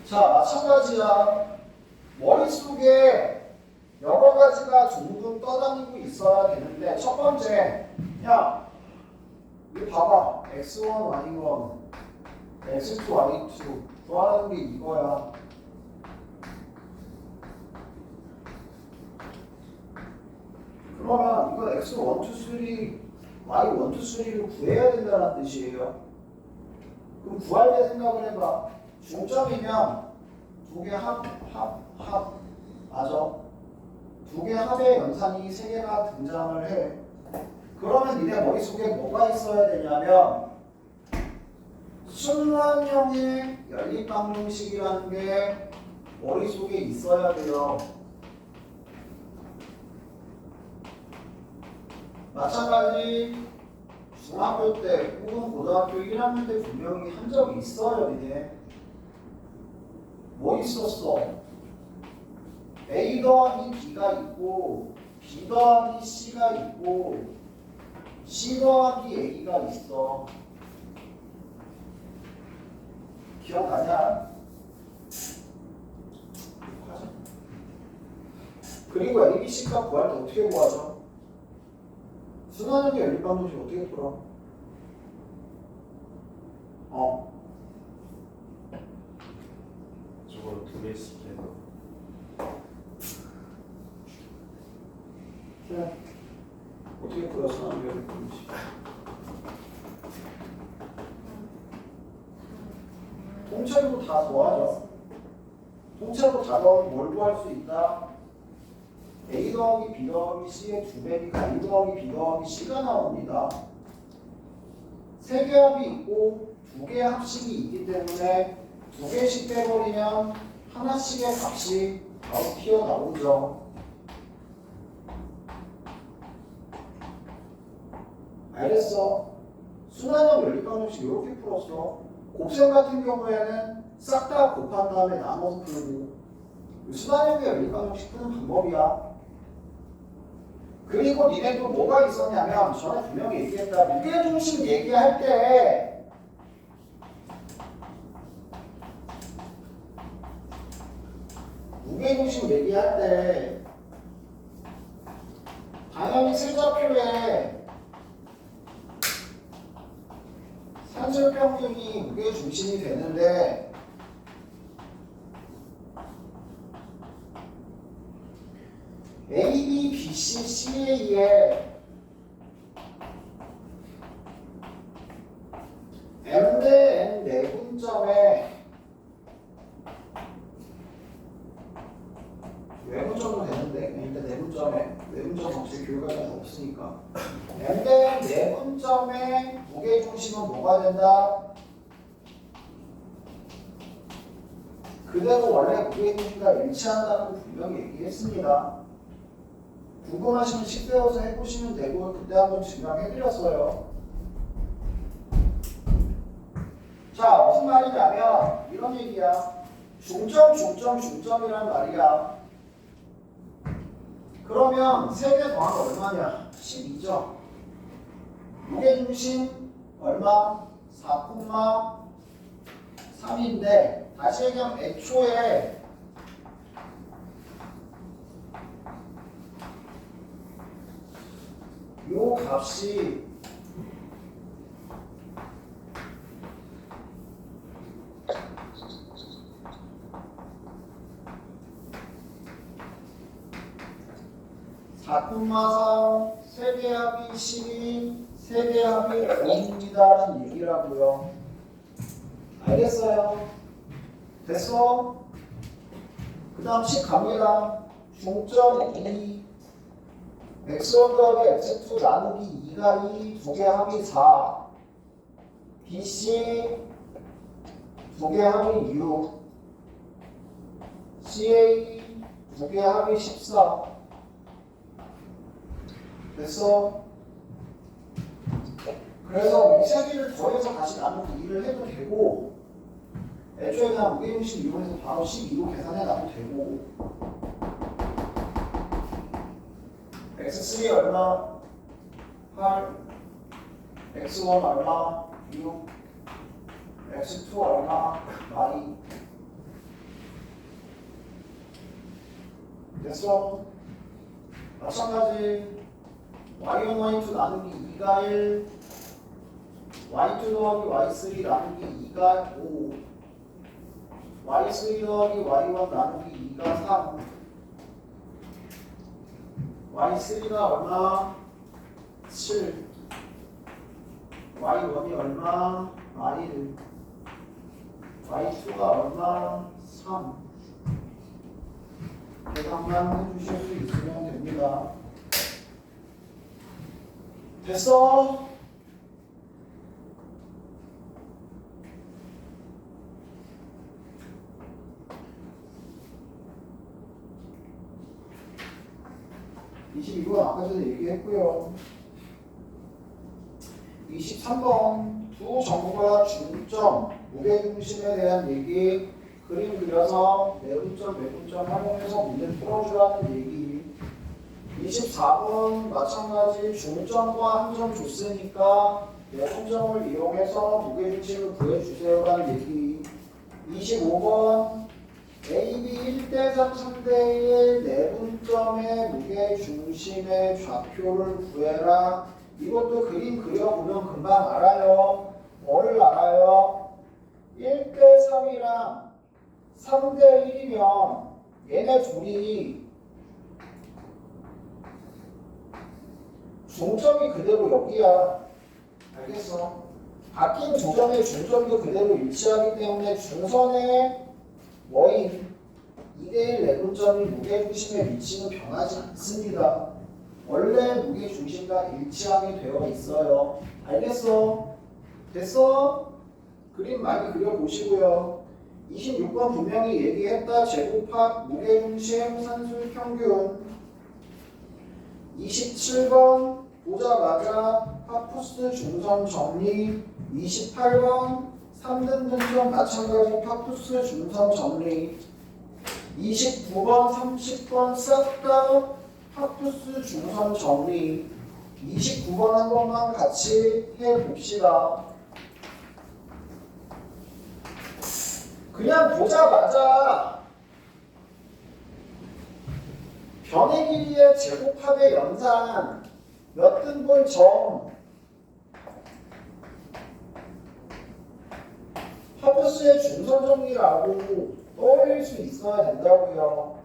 자, 마찬가지야. 머릿속에 여러 가지가 둥둥 떠다니고 있어야 되는데, 첫 번째, 야, 이거 봐봐. x1, y1, x2, y2 구하는 게 이거야. 그러면 이거 x1, 2, 3, y1, 2, 3를 구해야 된다는 뜻이에요. 그럼 구할 때 생각을 해봐. 중점이면 두 개 합, 맞아. 두 개 합의 연산이 세 개가 등장을 해. 그러면 니네 머릿속에 뭐가 있어야 되냐면 순환형의 연립방정식이라는 게 머릿속에 있어야 돼요. 마찬가지 중학교 때 혹은 고등학교 1학년 때 분명히 한 적이 있어요. 니네 뭐 있었어? A 더하기 B가 있고 B 더하기 C가 있고 C 더하기 A가 있어. 기억나냐? 그리고 A, B, C 값 구할 때 어떻게 구하죠? 순환형의 연립방정식 어떻게 풀어? 저거 두 개씩 해서 네. 어떻게 풀어 순환형의 연립방정식? 통째로 다 더하죠. 통째로 다 더하면 뭘 구할 수 있다? A 더하기 B 더하기 C의 두 배니까 A 더하기 B 더하기 C가 나옵니다. 세 개 합이 있고 두 개의 합식이 있기 때문에 두 개씩 빼버리면 하나씩의 값이 바로 튀어나오죠. 알겠어? 순환형 연립방정식 이렇게 풀었어. 곱셈 같은 경우에는 싹 다 곱한 다음에 나눠서 풀고 순환형의 연립방정식 푸는 방법이야. 그리고 니네도 뭐가 있었냐면 전에 분명히 얘기했다. 무게중심 얘기할 때 무게중심 얘기할 때 당연히 세자표에 산술평균이 무게중심이 되는데 A, B, B, C, CA의 M 대 N 내분점에 외분점도 되는데 일단 내분점에 외분점 없이 교육과정이 없으니까 M 대 N 내분점의 무게중심은 뭐가 된다? 그대로 원래 무게중심과 일치한다는 거 분명히 얘기했습니다. 궁금하시면 식 배워서 해보시면 되고 그때 한번 증명해드렸어요. 자, 무슨 말이냐면 이런 얘기야. 중점이란 말이야. 그러면 3개 더하면 얼마냐? 12죠. 무게중심 얼마? 4,3인데 다시 얘기하면 애초에 요 값이 세개 합이 12, 세개 합이 5입니다라는 얘기라고요. 알겠어요? 됐어? 그 다음 식 갑니다. 중점 2 x1 더하기 x2 나누기 2가 2, 두 개 합이 4 BC 두 개 합이 6 CA 두 개 합이 14 됐어? 그래서 이 세 개를 더해서 다시 나누기 2를 해도 되고 애초에 그냥 무게중심 이용해서 바로 12로 계산해 놔도 되고 x3 얼마? 8 x1 얼마? 6 x2 얼마? y 됐어? 마찬가지 y1 y2 나누기 2가 1 y2 더하기 y3 나누기 2가 5 y3 더하기 y1 나누기 2가 3 y3가 얼마? 7 y1이 얼마? 1 y2가 얼마? 3 계산만 해주실 수 있으면 됩니다. 됐어? (22번) 아까 전에 얘기했고요. 23번 두 정보가 중점, 무게중심에 대한 얘기 그림 그려서 매분점, 매분점 활용해서 문제 풀어주라는 얘기 24번 마찬가지 중점과 한 점 줬으니까 매분점을 이용해서 무게중심을 구해주세요라는 얘기 25번 AB 1대3, 3대1 내분점의 무게중심의 좌표를 구해라. 이것도 그림 그려보면 금방 알아요. 뭐를 알아요? 1대3이랑 3대1이면 얘네 둘이 중점이 그대로 여기야. 알겠어? 바뀐 두 점의 중점도 그대로 일치하기 때문에 중선의 뭐인 2대1 내분점이 무게중심의 위치는 변하지 않습니다. 원래 무게중심과 일치하게 되어 있어요. 알겠어? 됐어? 그림 많이 그려보시고요. 26번 분명히 얘기했다. 제곱합 무게중심 산술 평균 27번 보자마자 파푸스 중선 정리 28번 3등분점 마찬가지 파푸스 중선 정리 29번 30번 싹 다 파푸스 중선 정리 29번 한 번만 같이 해봅시다. 그냥 보자마자 변의 길이의 제곱합의 연산 몇 등분 점 파푸스의 중선 정리라고 떠올릴 수 있어야 된다고요.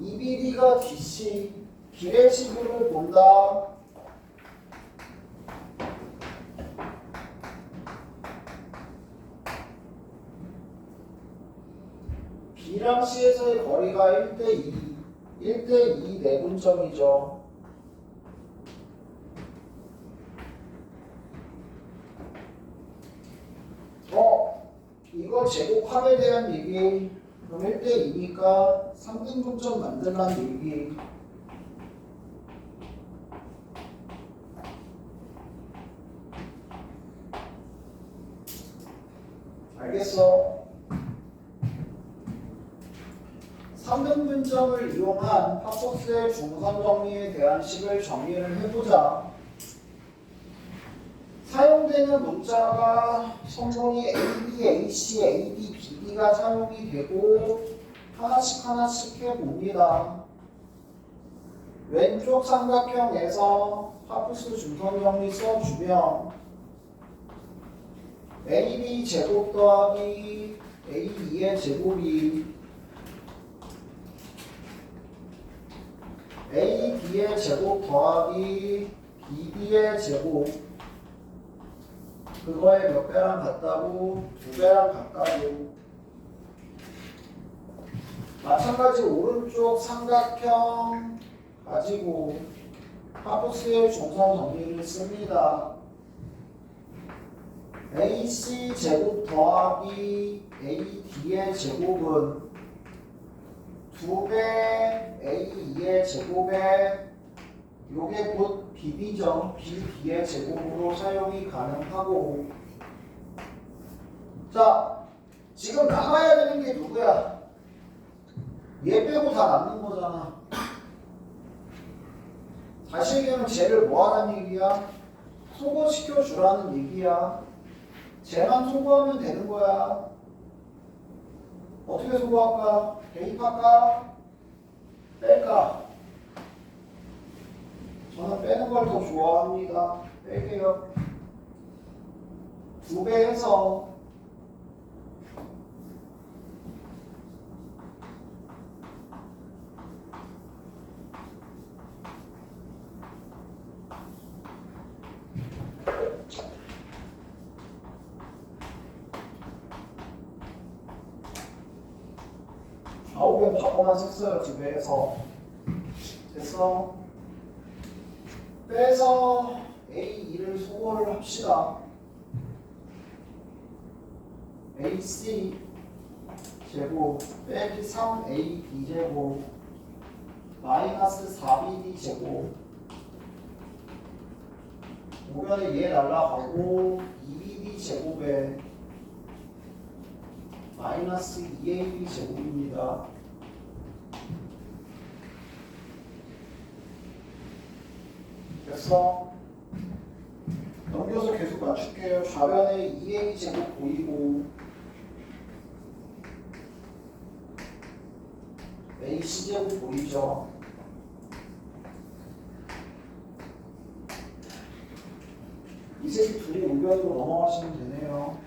EBD가 DC 비례식으로 본다. B랑 C에서의 거리가 1대2 1대2 내분점이죠. 이거 제곱합에 대한 얘기. 그럼 1대2니까 3등분점 만들란 얘기. 알겠어? 3등분점을 이용한 파포스의 중선 정리에 대한 식을 정리를 해보자. 사용되는 문자가 성분이 AB, AC, AD, BD가 사용이 되고 하나씩 하나씩 해봅니다. 왼쪽 삼각형에서 파푸스 중선 정리 써주면 AB 제곱 더하기 AD의 제곱이 AD의 제곱 더하기 BD의 제곱 그거에 몇 배랑 같다고? 2배랑 같다고. 마찬가지 오른쪽 삼각형 가지고 파푸스의 중선 정리를 씁니다. AC 제곱 더하기 AD의 제곱은 2배 A2의 제곱에 요게 곧 BD죠. BD의 제곱으로 사용이 가능하고. 자, 지금 남아야 되는 게 누구야? 얘 빼고 다 남는 거잖아. 다시 얘기하면 쟤를 뭐 하라는 얘기야? 소거시켜 주라는 얘기야. 쟤만 소거하면 되는 거야. 어떻게 소거할까? 대입할까? 뺄까? 저는 빼는 걸 더 좋아합니다. 뺄게요. 2배 해서 좌우변 바꿔만 썼어요. 2배 해서 됐어. 빼서 A2를 소거를 합시다. AC 제곱 빼기 3AB 제곱 마이너스 4BD 제곱 오변에 얘 날라가고 2BD 제곱에 마이너스 2AB 제곱입니다. 됐어? 넘겨서 계속 맞출게요. 좌변에 2A 제곱 보이고 AC 제곱 보이죠? 이 새끼 둘이 우변으로 넘어가시면 되네요.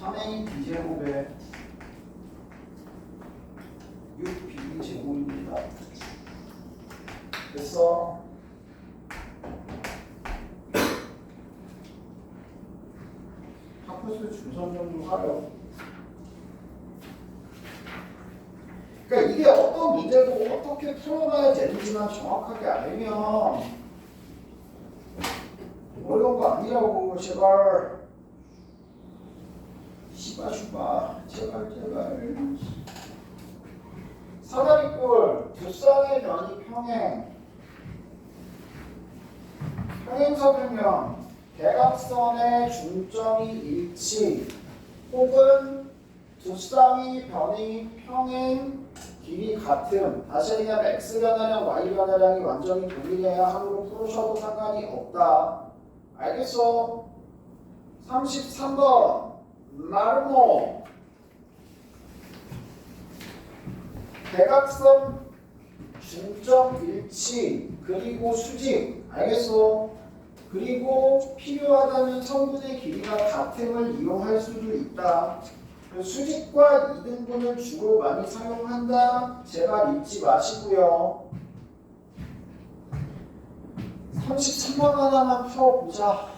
3A B제곱에 6B 제곱입니다. 됐어? 학부수 중선 정도 하려. 그러니까 이게 어떤 문제도 어떻게 풀어가야 되는지만 정확하게 알면 어려운 거 아니라고. 제발 시바슈바 제발 사다리꼴 두 쌍의 변이 평행사변면 대각선의 중점이 일치 혹은 두 쌍의 변이 평행 길이 같음. 다시 얘기하면 x 변화량 y 변화량이 완전히 동일해야 함으로 풀으셔도 상관이 없다. 알겠어? 33번 마르모 대각선 중점 일치 그리고 수직. 알겠어? 그리고 필요하다면 성분의 길이가 같음을 이용할 수도 있다. 수직과 이등분을 주로 많이 사용한다. 제발 잊지 마시고요. 33번 하나만 풀어보자.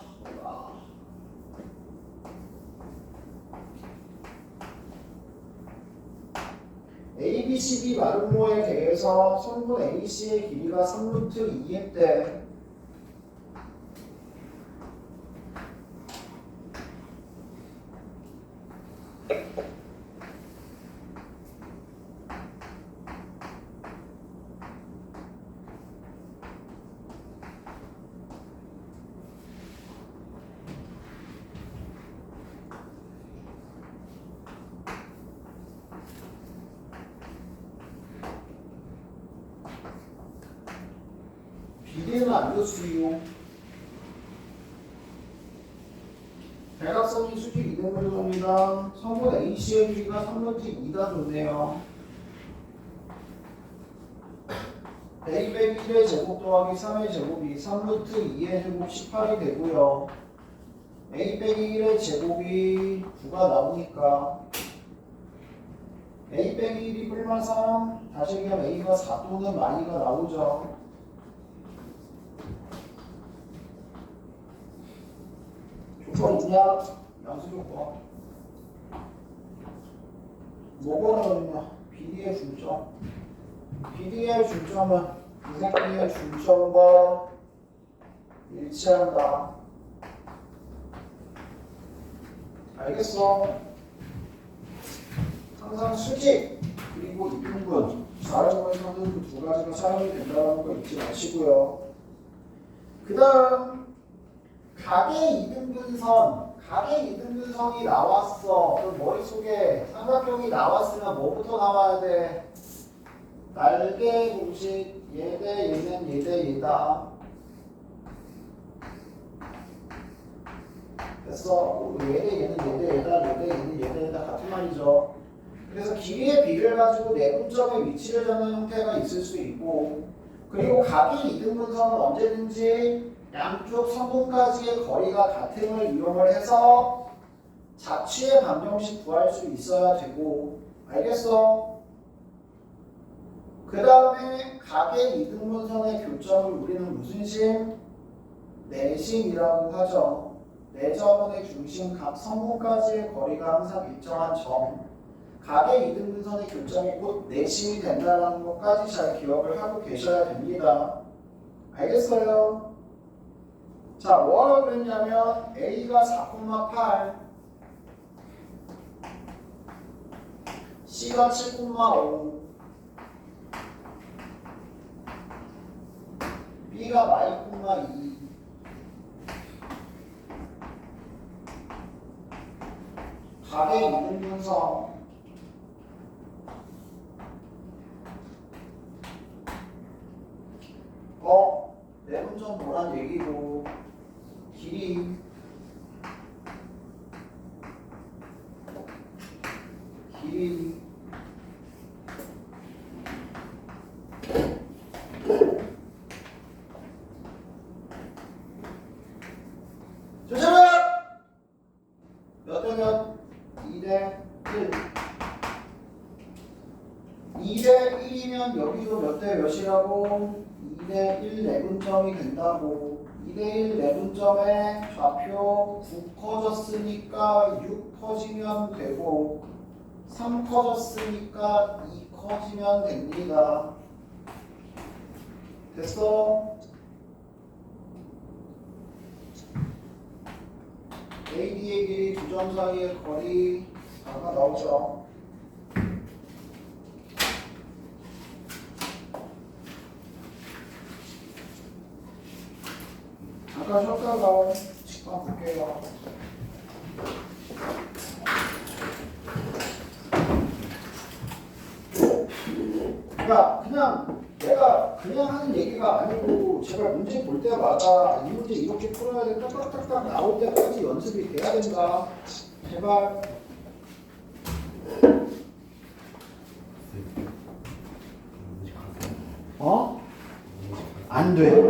ABCD 마름모에 대해서 성분 AC의 길이가 3루트 2일 때 비례는 안 줬어요. 대각선이 수직 이등분을 줍니다. 성분 AC의 길이가 3루트 2가 좋네요. A 빼기 1의 제곱 더하기 3의 제곱이 3루트 2의 제곱 18이 되고요. A 빼기 1의 제곱이 9가 나오니까 A 빼기 1이 뿔만 3 다시 얘기하면 A가 4 또는 마이가 나오죠. 조건 있냐? 양수 조건. 뭐가 나오냐? 비례의 중점. 비례의 중점은 이 새끼의 중점과 일치한다. 알겠어? 항상 수직 그리고 이등분 좌우에서는 그 두 가지가 사용이 된다는 거 잊지 마시고요. 그 다음 각의 이등분선이 나왔어. 그럼 머릿속에 삼각형이 나왔으면 뭐부터 나와야 돼? 날개 공식 얘대 얘는 얘대 얘다. 됐어. 얘대 얘는 얘대 얘다. 얘대 얘는 얘대 얘다 같은 말이죠. 그래서 길이의 비를 가지고 내분점의 위치를 잡는 형태가 있을 수 있고, 그리고 각의 이등분선은 언제든지 양쪽 선분까지의 거리가 같음을 이용을 해서 자취의 반정식 구할 수 있어야 되고, 알겠어? 그 다음에 각의 이등분선의 교점을 우리는 무슨 심? 내심이라고 하죠. 내점원의 중심 각 선분까지의 거리가 항상 일정한 점. 각의 이등분선의 교점이 곧 내심이 된다는 것까지 잘 기억을 하고 계셔야 됩니다. 알겠어요? 자, 뭐라고 그랬냐면 A가 4,8, C가 7,5, B가 마이,2. 각의 이등분선 내분점 뭐란 얘기고, 길이 조심해! 몇 대 몇? 2대 1. 2대 1이면 여기도 몇 대 몇이라고? 2대 1 내분점이 된다고. 2대 1 내분점에 좌표 9 커졌으니까 6 커지면 되고, 3 커졌으니까 2 커지면 됩니다. 됐어? AD의 길이 두 점 사이의 거리 아까 나오죠? 잠깐 쉬었다가 식당 볼게요. 그러니까 그냥 내가 그냥 하는 얘기가 아니고, 제발 문제 볼 때마다 이 문제 이렇게 풀어야 돼 딱딱딱딱 나올 때까지 연습이 돼야 된다. 제발. 안 돼.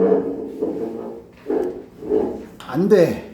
안 돼.